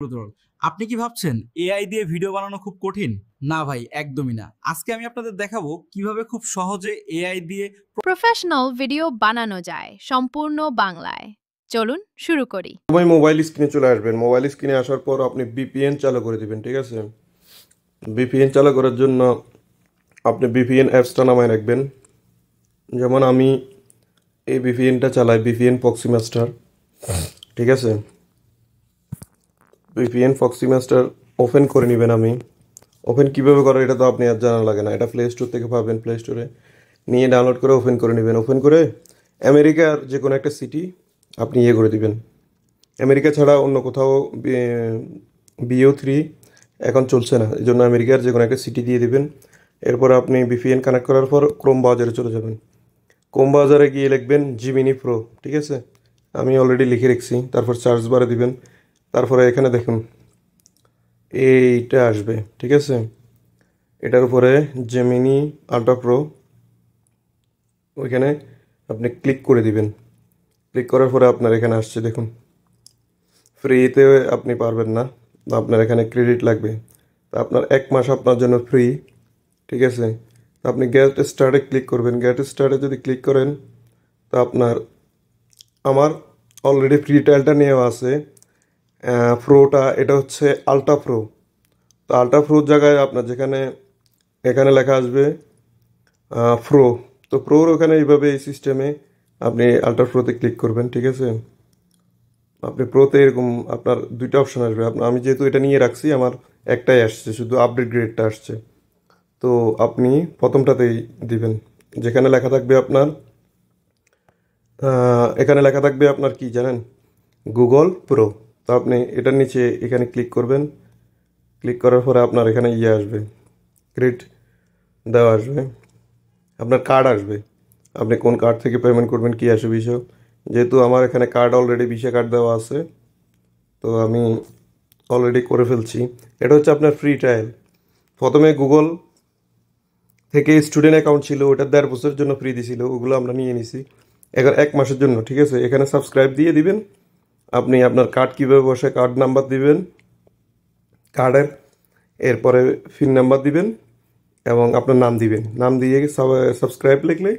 গুরুতর। আপনি কি ভাবছেন এআই দিয়ে ভিডিও বানানো খুব কঠিন? না ভাই, একদমই না। আজকে আমি আপনাদের দেখাবো কিভাবে খুব সহজে এআই দিয়ে প্রফেশনাল ভিডিও বানানো যায় সম্পূর্ণ বাংলায়। চলুন শুরু করি। সময় মোবাইল স্ক্রিনে চলে আসবেন। মোবাইল স্ক্রিনে আসার পর আপনি ভিপিএন চালু করে দিবেন, ঠিক আছে? ভিপিএন চালু করার জন্য আপনি ভিপিএন অ্যাপসটা নামায় রাখবেন। যেমন আমি এই ভিপিএনটা চালাই, ভিপিএন প্রক্সি মাস্টার, ঠিক আছে? ভিপিএন প্রক্সি মাস্টার ওপেন করে নেবেন। আমি ওপেন কীভাবে করে এটা তো আপনি আর জানা লাগে না, এটা প্লে স্টোর থেকে পাবেন। প্লে স্টোরে নিয়ে ডাউনলোড করে ওপেন করে নেবেন। ওপেন করে আমেরিকার যে কোনো একটা সিটি আপনি ইয়ে করে দিবেন। আমেরিকা ছাড়া অন্য কোথাও BO3 এখন চলছে না, এই জন্য আমেরিকার যে কোনো একটা সিটি দিয়ে দিবেন। এরপর আপনি VPN কানেক্ট করার পর ক্রোম ব্রাউজারে চলে যাবেন। ক্রোম ব্রাউজারে গিয়ে লিখবেন জিমিনি প্রো, ঠিক আছে? আমি অলরেডি লিখে রেখেছি। তারপর সার্চ বারে দিবেন। তারপরে এখানে দেখুন এইটা আসবে, ঠিক আছে? এটার উপরে জেমিনি আল্ট্রা প্রো, ওইখানে আপনি ক্লিক করে দিবেন। ক্লিক করার পরে আপনার এখানে আসছে দেখুন। ফ্রিতে আপনি পারবেন না, আপনার এখানে ক্রেডিট লাগবে। তা আপনার 1 মাস আপনার জন্য ফ্রি, ঠিক আছে? তো আপনি গেট স্টার্টে ক্লিক করবেন। গেট স্টার্টে যদি ক্লিক করেন তো আপনার আমার অলরেডি ফ্রি ট্রায়ালটা নেওয়া আছে। প্রোটা এটা হচ্ছে আলট্রা প্রো। তো আলট্রা প্রোর জায়গায় আপনার যেখানে এখানে লেখা আসবে প্রো, তো প্রোর ওখানে এইভাবে এই সিস্টেমে আপনি আলট্রা প্রোতে ক্লিক করবেন, ঠিক আছে? আপনি প্রোতে এরকম আপনার 2টা অপশন আসবে। আমি যেহেতু এটা নিয়ে রাখছি, আমার একটাই আসছে, শুধু আপডেট গ্রেডটা আসছে। তো আপনি প্রথমটাতেই দিবেন, যেখানে লেখা থাকবে আপনার এখানে লেখা থাকবে আপনার কি জানেন, গুগল প্রো। তো আপনি এটার নিচে এখানে ক্লিক করবেন। ক্লিক করার পরে আপনার এখানে ইয়ে আসবে, ক্রেডিট দেওয়া আসবে, আপনার কার্ড আসবে। আপনি কোন কার্ড থেকে পেমেন্ট করবেন, কী আসবে বিষয়। যেহেতু আমার এখানে কার্ড অলরেডি ভিসা কার্ড দেওয়া আছে, তো আমি অলরেডি করে ফেলছি। এটা হচ্ছে আপনার ফ্রি ট্রায়াল। প্রথমে গুগল থেকে স্টুডেন্ট অ্যাকাউন্ট ছিল, ওটা 1.5 বছরের জন্য ফ্রি দিছিল, ওগুলো আমরা নিয়ে নিছি। এখন 1 মাসের জন্য, ঠিক আছে? এখানে সাবস্ক্রাইব দিয়ে দিবেন। আপনি আপনার কার্ড কীভাবে বসে, কার্ড নাম্বার দিবেন কার্ডের, এরপরে পিন নাম্বার দিবেন এবং আপনার নাম দিবেন। নাম দিয়ে সাবস্ক্রাইব লিখলে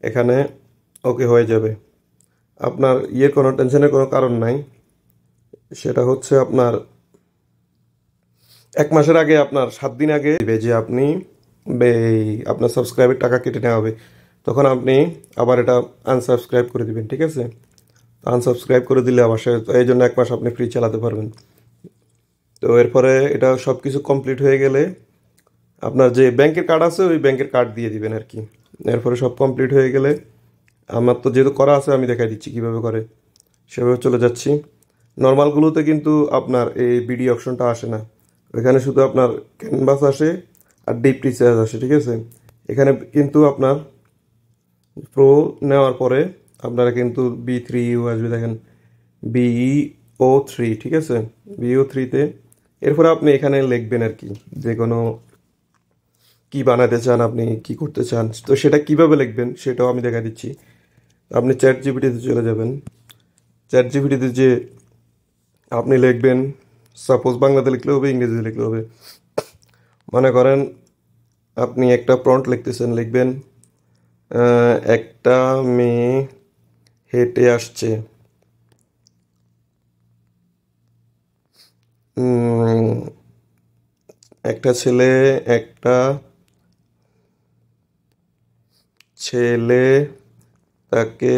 এখানে ওকে হয়ে যাবে। আপনার ইয়ের কোনো টেনশনের কোনো কারণ নাই। সেটা হচ্ছে আপনার 1 মাসের আগে, আপনার 7 দিন আগে দিবে যে আপনি আপনার সাবস্ক্রাইবের টাকা কেটে নেওয়া হবে। তখন আপনি আবার এটা আনসাবস্ক্রাইব করে দিবেন, ঠিক আছে? আনসাবস্ক্রাইব করে দিলে আবার এই জন্য 1 মাস আপনি ফ্রি চালাতে পারবেন। তো এরপরে এটা সব কিছু কমপ্লিট হয়ে গেলে আপনার যে ব্যাংকের কার্ড আছে ওই ব্যাংকের কার্ড দিয়ে দিবেন আর কি। এরপরে সব কমপ্লিট হয়ে গেলে, আমার তো যেহেতু করা আছে আমি দেখাই দিচ্ছি কীভাবে করে। সেভাবে চলে যাচ্ছি। নর্মালগুলোতে কিন্তু আপনার এই বিডি অপশনটা আসে না, এখানে শুধু আপনার ক্যানভাস আসে আর ডিপ রিচার্জ আসে, ঠিক আছে? এখানে কিন্তু আপনার প্রো নেওয়ার পরে আপনারা কিন্তু B3U আসবে, দেখেন BO3, ঠিক আছে? BO3-তে এরপরে আপনি এখানে লিখবেন আর কি, যে কোনো কি বানাতে চান, আপনি কি করতে চান, তো সেটা কিভাবে লিখবেন সেটাও আমি দেখা দিচ্ছি। আপনি চ্যাট জিপিটিতে চলে যাবেন। চ্যাট জিপিটিতে যে আপনি লিখবেন, সাপোজ বাংলাতে লিখলে হবে, ইংরেজিতে লিখলে হবে। মনে করেন আপনি একটা প্রম্পট লিখতেছেন, লিখবেন একটা মেয়ে হেঁটে আসছে, একটা ছেলে তাকে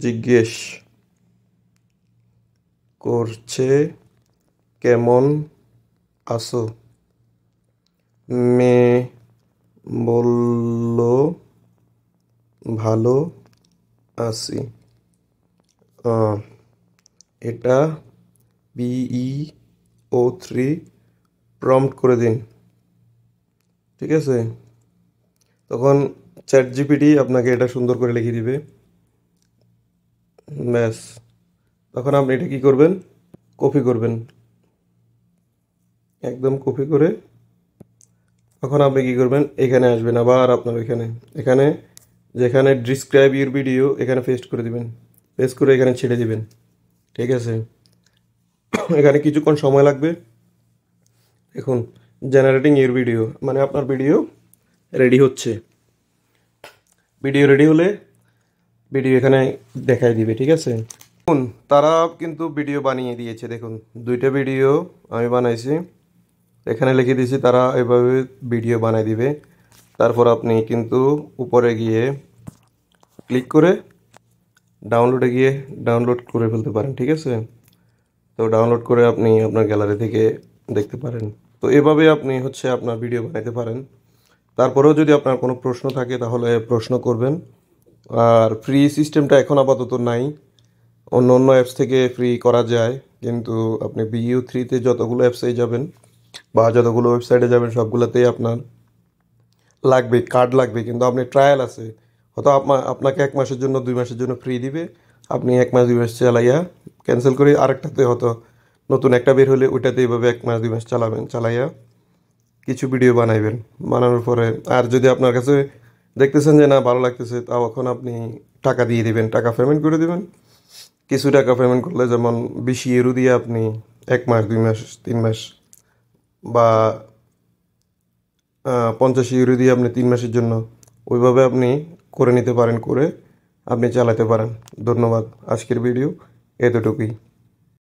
জিজ্ঞেস করছে কেমন আছো, মেয়ে বলল ভালো আছি। এটা BO3 প্রম্পট করে দিন, ঠিক আছে? তখন চ্যাট জিপিটি আপনাকে এটা সুন্দর করে লিখে দিবে, ব্যাস। তখন আপনি এটা কী করবেন, কপি করবেন, একদম কপি করে তখন আপনি কী করবেন, এখানে আসবেন আবার আপনার এখানে এখানে যেখানে ডিসক্রাইব ইউর ভিডিও এখানে পেস্ট করে দিবেন। পেস্ট করে এখানে ছেড়ে দিবেন, ঠিক আছে? এখানে কিছুক্ষণ সময় লাগবে। দেখুন জেনারেটিং ইউর ভিডিও, মানে আপনার ভিডিও রেডি হচ্ছে। ভিডিও রেডি হলে ভিডিও এখানে দেখাই দিবে, ঠিক আছে। দেখুন তারা কিন্তু ভিডিও বানিয়ে দিয়েছে, দেখুন 2টা ভিডিও আমি বানাইছি, এখানে লিখে দিয়েছি তারা এভাবে ভিডিও বানিয়ে দিবে। তারপর আপনি কিন্তু উপরে গিয়ে ক্লিক করে ডাউনলোডে গিয়ে ডাউনলোড করে ফেলতে পারেন, ঠিক আছে। তো ডাউনলোড করে আপনি আপনার গ্যালারি থেকে দেখতে পারেন। তো এভাবে আপনি হচ্ছে আপনার ভিডিও বানাতে পারেন। তারপরেও যদি আপনার কোনো প্রশ্ন থাকে তাহলে প্রশ্ন করবেন। আর ফ্রি সিস্টেমটা এখন আপাতত নাই, অন্য অন্য অ্যাপস থেকে ফ্রি করা যায়, কিন্তু আপনি BU3-তে যতগুলো অ্যাপসে যাবেন বা যতগুলো ওয়েবসাইটে যাবেন সবগুলোতেই আপনার লাগবে, কার্ড লাগবে। কিন্তু আপনি ট্রায়াল আছে, হয়তো আপনাকে 1 মাসের জন্য 2 মাসের জন্য ফ্রি দিবে, আপনি 1 মাস 2 মাস চালাইয়া ক্যান্সেল করে আরেকটাতে হয়তো নতুন একটা বের হলে ওইটাতে এইভাবে 1 মাস 2 মাস চালাবেন, চালাইয়া কিছু ভিডিও বানাইবেন। বানানোর পরে আর যদি আপনার কাছে দেখতেছেন যে না ভালো লাগতেছে, তাও এখন আপনি টাকা দিয়ে দিবেন, টাকা পেমেন্ট করে দিবেন। কিছু টাকা পেমেন্ট করলে যেমন 20 ইউরো দিয়ে আপনি 1 মাস 2 মাস 3 মাস বা 50 ইউরো দিয়ে আপনি 3 মাসের জন্য ওইভাবে আপনি করে নিতে পারেন, করে আপনি চালাতে পারেন। ধন্যবাদ, আজকের ভিডিও এতটুকুই।